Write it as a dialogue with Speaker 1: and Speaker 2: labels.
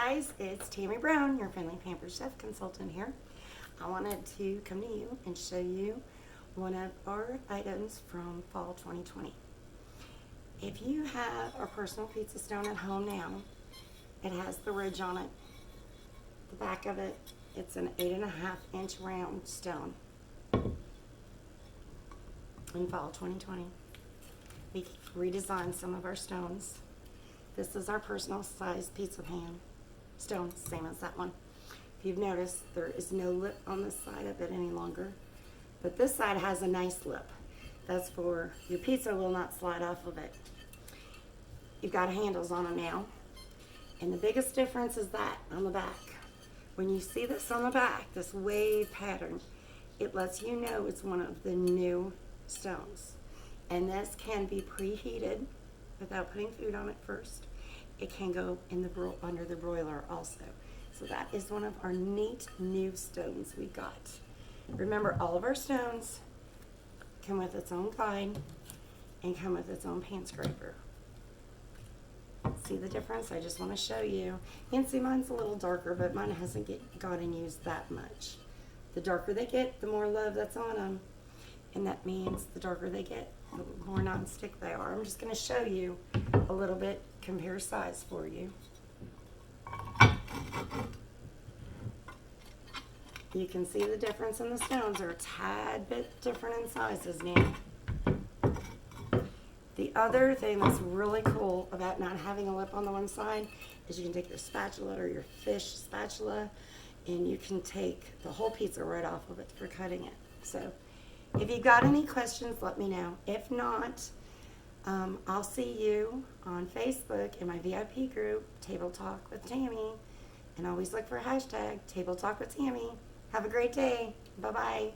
Speaker 1: guys, it's Tammy Brown, your friendly Pampered Chef consultant here. I wanted to come to you and show you one of our items from fall 2020. If you have a personal pizza stone at home now, it has the ridge on it. The back of it, it's an 8.5-inch round stone. In fall 2020, we redesigned some of our stones. This is our personal size pizza pan stone, same as that one. If you've noticed, there is no lip on this side of it any longer, but this side has a nice lip. That's for your pizza will not slide off of it. You've got handles on them now, and the biggest difference is that on the back. When you see this on the back, this wave pattern, it lets you know it's one of the new stones. And this can be preheated without putting food on it first. It can go in the under the broiler also. So that is one of our neat new stones we got. Remember, all of our stones come with its own guide and come with its own pan scraper. See the difference? I just want to show you. You can see mine's a little darker, but mine hasn't gotten used that much. The darker they get, the more love that's on them. And that means the darker they get, the more non-stick they are. I'm just going to show you a little bit, compare size for you. You can see the difference in the stones are a tad bit different in sizes now. The other thing that's really cool about not having a lip on the one side is you can take your spatula or your fish spatula and you can take the whole pizza right off of it for cutting it. So if you've got any questions, let me know. If not, I'll see you on Facebook in my VIP group, Table Talk with Tammy. And always look for hashtag Table Talk with Tammy. Have a great day. Bye-bye.